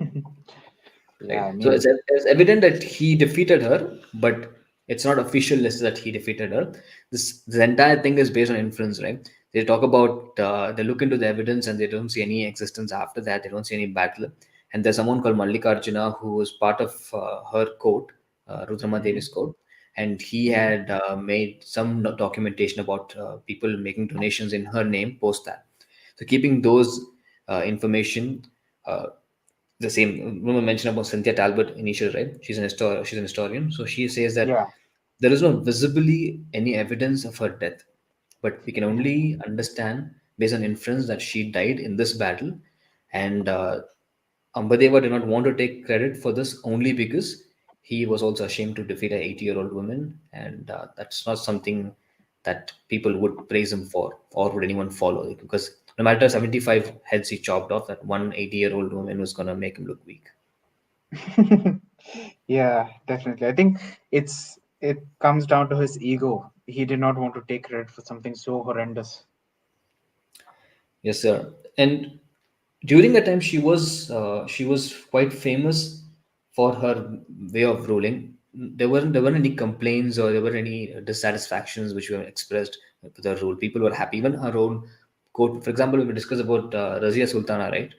Yeah, Right? I So mean, it's evident that he defeated her, but it's not official list that he defeated her. This entire thing is based on inference, right? They talk about they look into the evidence and they don't see any existence after that. They don't see any battle. And there's someone called Mallikarjuna who was part of her court, Rudrama mhm. Devi's court, and he Mhm. had made some documentation about people making donations in her name post that. So keeping those information. The same woman mentioned about Cynthia Talbot initially, right? She's an historian. So she says that Yeah. there is no visibly any evidence of her death, but we can Mhm. only understand based on inference that she died in this battle, and Ambadeva did not want to take credit for this only because he was also ashamed to defeat an 80-year-old woman, and that's not something that people would praise him for, or would anyone follow it, because no matter 75 heads he chopped off, that one 80-year-old woman was going to make him look weak. Yeah, definitely. I think it comes down to his ego. He did not want to take credit for something so horrendous. Yes, sir. And during that time, she was quite famous for her way of ruling. There weren't any complaints or there were any dissatisfactions which were expressed with her rule. People were happy. Even her own court, for example, we discussed about Razia Sultana, right?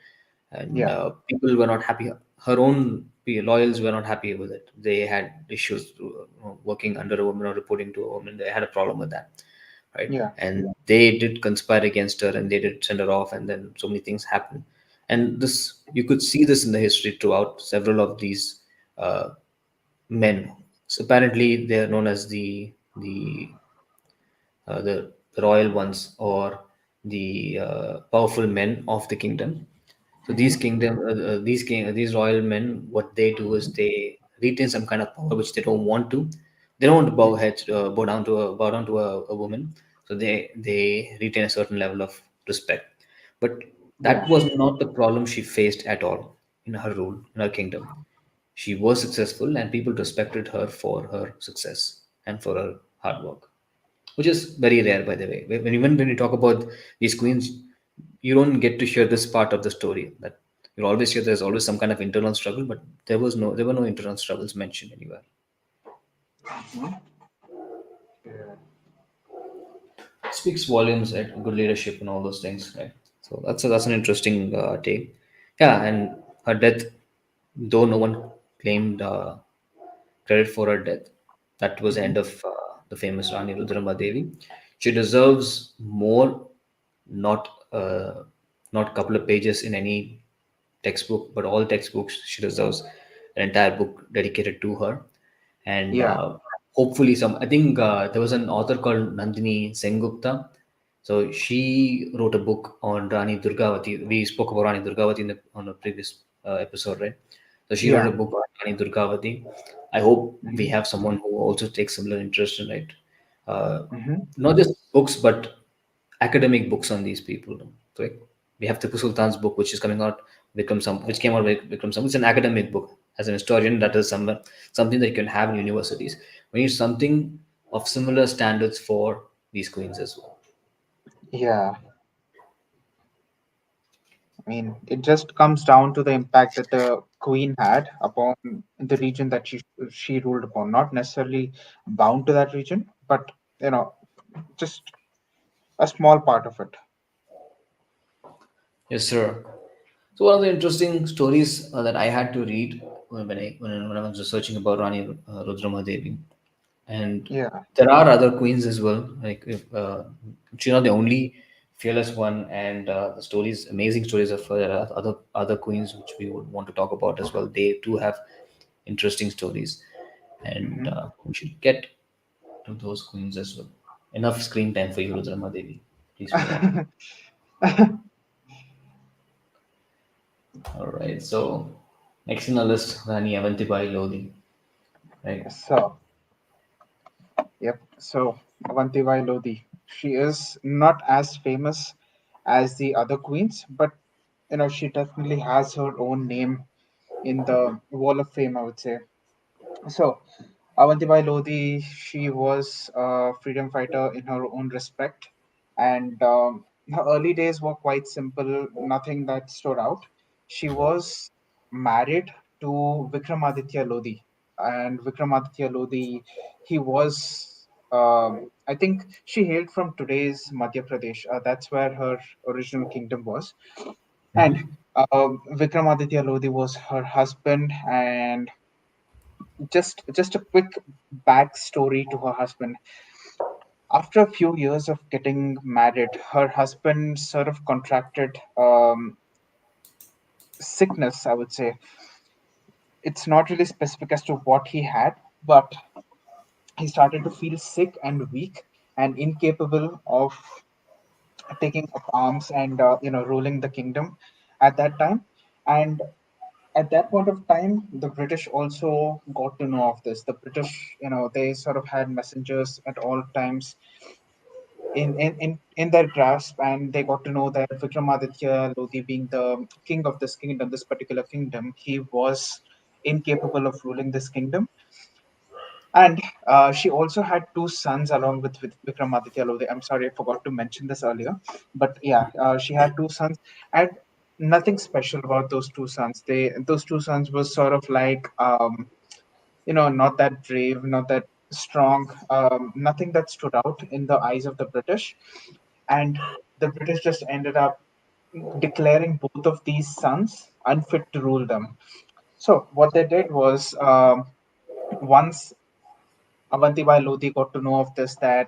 And Yeah. people were not happy. Her own loyals were not happy with it. They had issues working under a woman or reporting to a woman. They had a problem with that, right? Yeah. And they did conspire against her and they did send her off, and then so many things happened. And this, you could see this in the history throughout several of these uh, men. So apparently, they are known as the royal ones, or the powerful men of the kingdom. So Hmm. these royal men, what they do is they retain some kind of power which they don't want to. They don't want to bow down to a woman. So they retain a certain level of respect. But Yeah. that was not the problem she faced at all in her rule, in her kingdom. She was successful, and people respected her for her success and for her hard work, which is very rare, by the way. Even when you talk about these queens, you don't get to hear this part of the story. That you always hear there's always some kind of internal struggle, but there were no internal struggles mentioned anywhere. Mhm. Yeah. It speaks volumes, right? Good leadership and all those things, right? So that's an interesting take. Yeah, and her death, though no one claimed credit for her death. That was the Mhm. end of the famous Rani Rudrama Devi. She deserves more, not not a couple of pages in any textbook, but all textbooks. She deserves an entire book dedicated to her, and Yeah. hopefully some. I think there was an author called Nandini Sengupta. So she wrote a book on Rani Durgavati. We spoke about Rani Durgavati on a previous episode, right? So she wrote Yeah. a book on Rani Durgavati. I hope we Mhm. have someone who also takes similar interest in it. Uh, Mhm. Not just books, but academic books on these people. Right? We have Tipu Sultan's book, which is coming out, which came out with Vikram Sam. It's an academic book. As an historian, that is something that you can have in universities. We need something of similar standards for these queens as well. Yeah. I mean, it just comes down to the impact that the queen had upon the region that she ruled upon. Not necessarily bound to that region, but you know, just a small part of it. Yes, sir. So one of the interesting stories that I had to read when I was researching about Rani Rudramadevi, and Yeah. there are other queens as well. Like if she's not the only fearless one, and the stories, amazing stories of her. There are other queens which we would want to talk about as well. They too have interesting stories, and Hmm. we should get to those queens as well. Enough screen time for you, Rudramadevi. Please move on. All right. So next in the list, Rani Avantibai Lodi. Right. So, yep. So, Avantibai Lodi. She is not as famous as the other queens, but she definitely has her own name in the Wall of Fame, I would say. So, Avantibai Lodi, she was a freedom fighter in her own respect, and her early days were quite simple, nothing that stood out. She was married to Vikramaditya Lodi, and Vikramaditya Lodi, he was, I think, she hailed from today's Madhya Pradesh. That's where her original kingdom was, and Mm-hmm. Vikramaditya Lodi was her husband, and just a quick backstory to her husband. After a few years of getting married, her husband sort of contracted sickness, I would say. It's not really specific as to what he had, but he started to feel sick and weak and incapable of taking up arms and ruling the kingdom at that time. And at that point of time, the British also got to know of this. The British, they sort of had messengers at all times in their grasp, and they got to know that Vikramaditya Lodi, being the king of this kingdom, this particular kingdom, he was incapable of ruling this kingdom. And she also had two sons along with Vikramaditya Lodi. I'm sorry, I forgot to mention this earlier, but yeah, she had two sons, and nothing special about those two sons. Those two sons was sort of like not that brave, not that strong, nothing that stood out in the eyes of the British. And the British just ended up declaring both of these sons unfit to rule them. So what they did was, once Avantibai Lodi got to know of this, that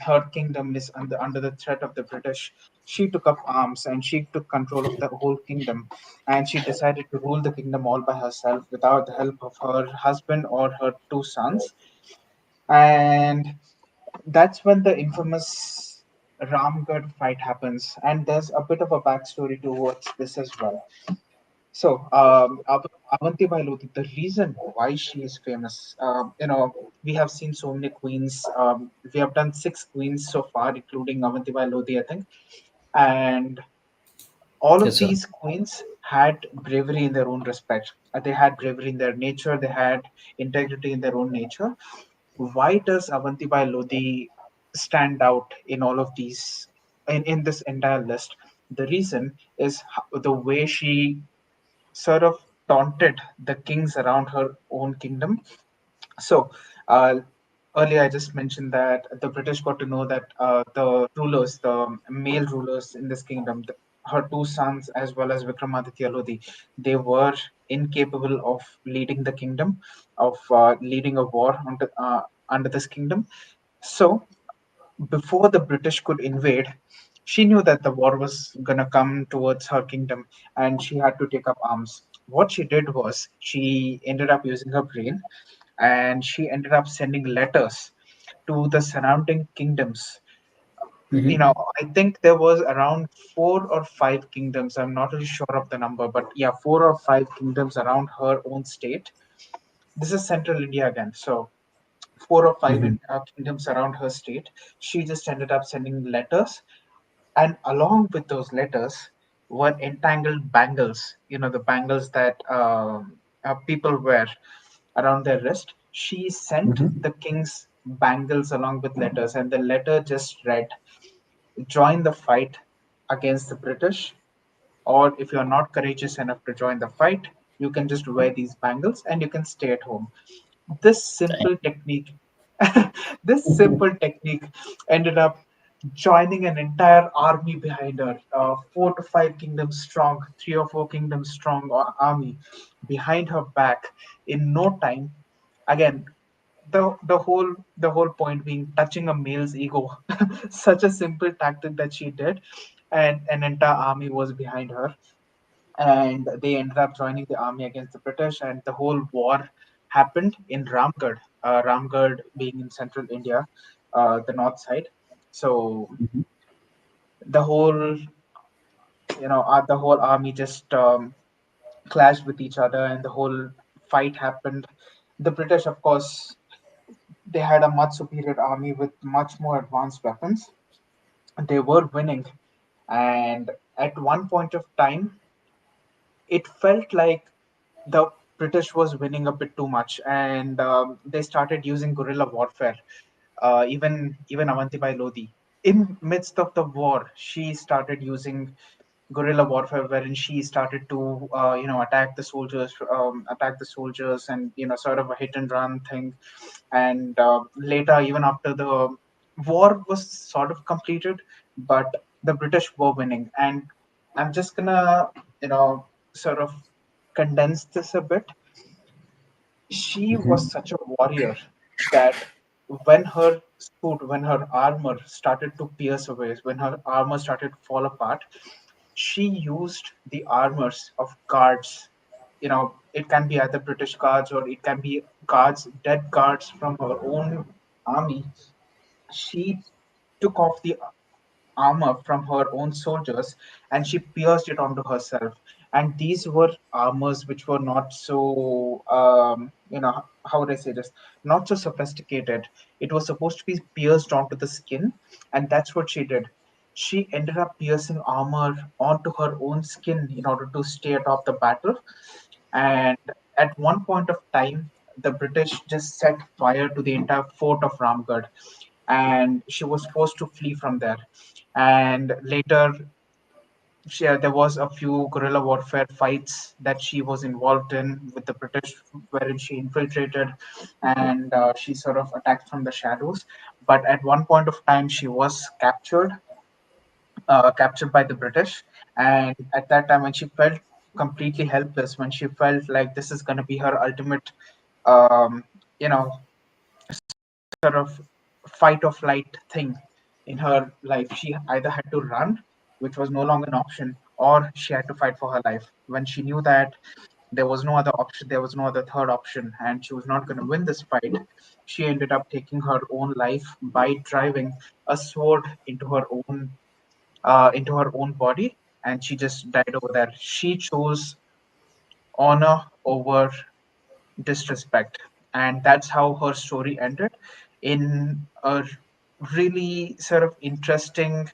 her kingdom is under the threat of the British, she took up arms and she took control of the whole kingdom. And she decided to rule the kingdom all by herself without the help of her husband or her two sons. And that's when the infamous Ramgarh fight happens. And there's a bit of a backstory towards this as well. So, Avantibai Lodi, the reason why she is famous, we have seen so many queens. We have done six queens so far, including Avantibai Lodi, I think. And all of Yes, sir. these queens had bravery in their own respect. They had bravery in their nature, they had integrity in their own nature. Why does Avantibai Lodi stand out in all of these, in this entire list? The reason is the way she sort of taunted the kings around her own kingdom. So, uh, earlier I just mentioned that the British got to know that the rulers, the male rulers in this kingdom, her two sons as well as Vikramaditya Lodi, they were incapable of leading the kingdom, of leading a war under this kingdom. So, before the British could invade, she knew that the war was going to come towards her kingdom and she had to take up arms. What she did was she ended up using her brain and she ended up sending letters to the surrounding kingdoms. You Mm-hmm. know, I think there was around 4 or 5 kingdoms. I'm not really sure of the number, but yeah, 4 or 5 kingdoms around her own state. This is central India again. So 4 or 5 Mm-hmm. kingdoms around her state. She just ended up sending letters, and along with those letters were entangled bangles. The bangles that people wear around their wrist. She sent Mm-hmm. the king's bangles along with letters, and the letter just read, "Join the fight against the British, or if you're not courageous enough to join the fight, you can just wear these bangles and you can stay at home." This simple technique, this simple technique ended up joining an entire army behind her, 4 to 5 kingdoms strong, 3 or 4 kingdoms strong army behind her back in no time. Again, the whole point being touching a male's ego. Such a simple tactic that she did, and an entire army was behind her, and they ended up joining the army against the British, and the whole war happened in Ramgarh. Ramgarh being in central India, the north side. So Mhm. the whole the whole army just clashed with each other, and the whole fight happened. The British, of course, they had a much superior army with much more advanced weapons. They were winning, and at one point of time it felt like the British was winning a bit too much, and they started using guerrilla warfare. Even Avantibai Lodi, in midst of the war, she started using guerrilla warfare, wherein she started to attack the soldiers, and sort of a hit and run thing. And later, even after the war was sort of completed, but the British were winning. And I'm just gonna sort of condense this a bit. She was Mhm. such a warrior that when her armor started to pierce away, when her armor started to fall apart, she used the armors of guards. It can be either British guards, or it can be guards, dead guards from her own army. She took off the armor from her own soldiers, and she pierced it onto herself. And these were armors which were not so how would I say this, not so sophisticated. It was supposed to be pierced onto the skin, and that's what she did. She ended up piercing armor onto her own skin in order to stay atop the battle. And at one point of time, the British just set fire to the entire fort of Ramgarh, and she was forced to flee from there. And later, there was a few guerrilla warfare fights that she was involved in with the British, wherein she infiltrated, and she sort of attacked from the shadows. But at one point of time, she was captured by the British. And at that time, when she felt completely helpless, when she felt like this is going to be her ultimate, um, you know, sort of fight or flight thing in her life, she either had to run, which was no longer an option, or she had to fight for her life. When she knew that there was no other option, there was no other third option, and she was not going to win this fight, she ended up taking her own life by driving a sword into her own body, and she just died over there. She chose honor over disrespect, and that's how her story ended, in a really sort of interesting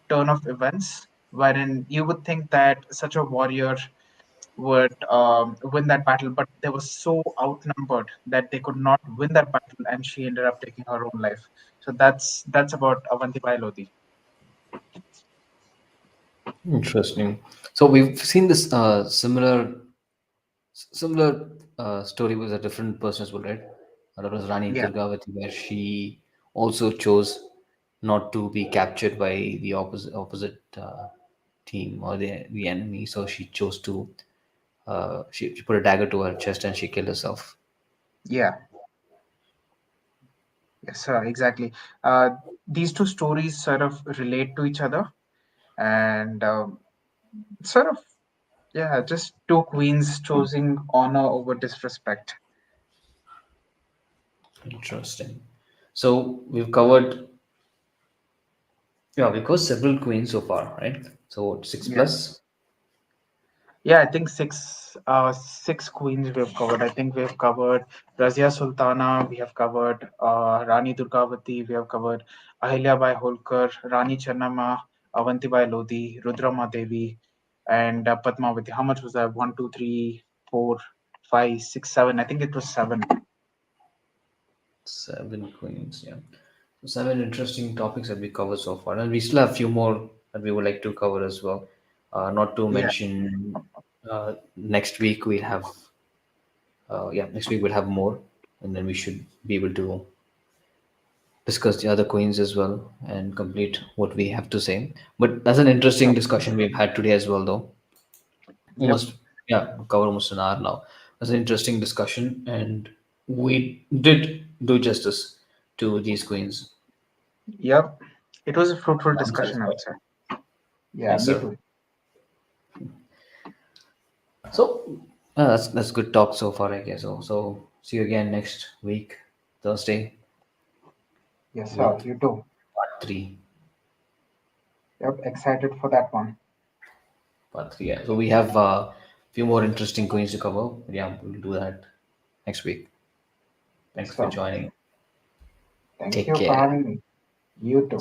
turn of events, wherein you would think that such a warrior would win that battle, but they were so outnumbered that they could not win that battle, and she ended up taking her own life. So that's about Avanti Bai Lodi. Interesting. So we've seen this similar story with a different person as well, right? That was Rani Yeah, Durgavati, where she also chose not to be captured by the opposite team or the enemy. So she chose to she put a dagger to her chest and she killed herself. yeah, yes, exactly. Uh, these two stories sort of relate to each other, and sort of, yeah, just two queens choosing honor over disrespect. Interesting. So we've covered several queens so far, right? So six Yeah. plus. Yeah, I think six queens we have covered. I think we have covered Razia Sultana, we have covered Rani Durgavati, we have covered Ahilya Bai Holkar, Rani Channamma, Avanti Bai Lodi, Rudrama Devi, and Padmavati. How much was that? One, two, three, four, five, six, seven. I think it was seven. Seven queens, yeah. So seven interesting topics that we covered so far, and we still have a few more that we would like to cover as well. Not to Yeah. mention, next week we'll have, next week we'll have more, and then we should be able to discuss the other queens as well and complete what we have to say. But that's an interesting Sure. discussion we've had today as well, though. Yep. Almost, yeah, cover almost an hour now. That's an interesting discussion, and we did do justice to these queens. Yep. It was a fruitful I'm discussion, I satisfied. would say. Yeah, Yes, me sir. too. So that's good talk so far, I guess. So see you again next week, Thursday, Yes, sir. with You too. part three. Yep. Excited for that one. Part three. Yeah. So we have a few more interesting queens to cover. Yeah, we'll do that next week. Yes, Thanks for sir. joining. Thank Take you for care. having me. You too.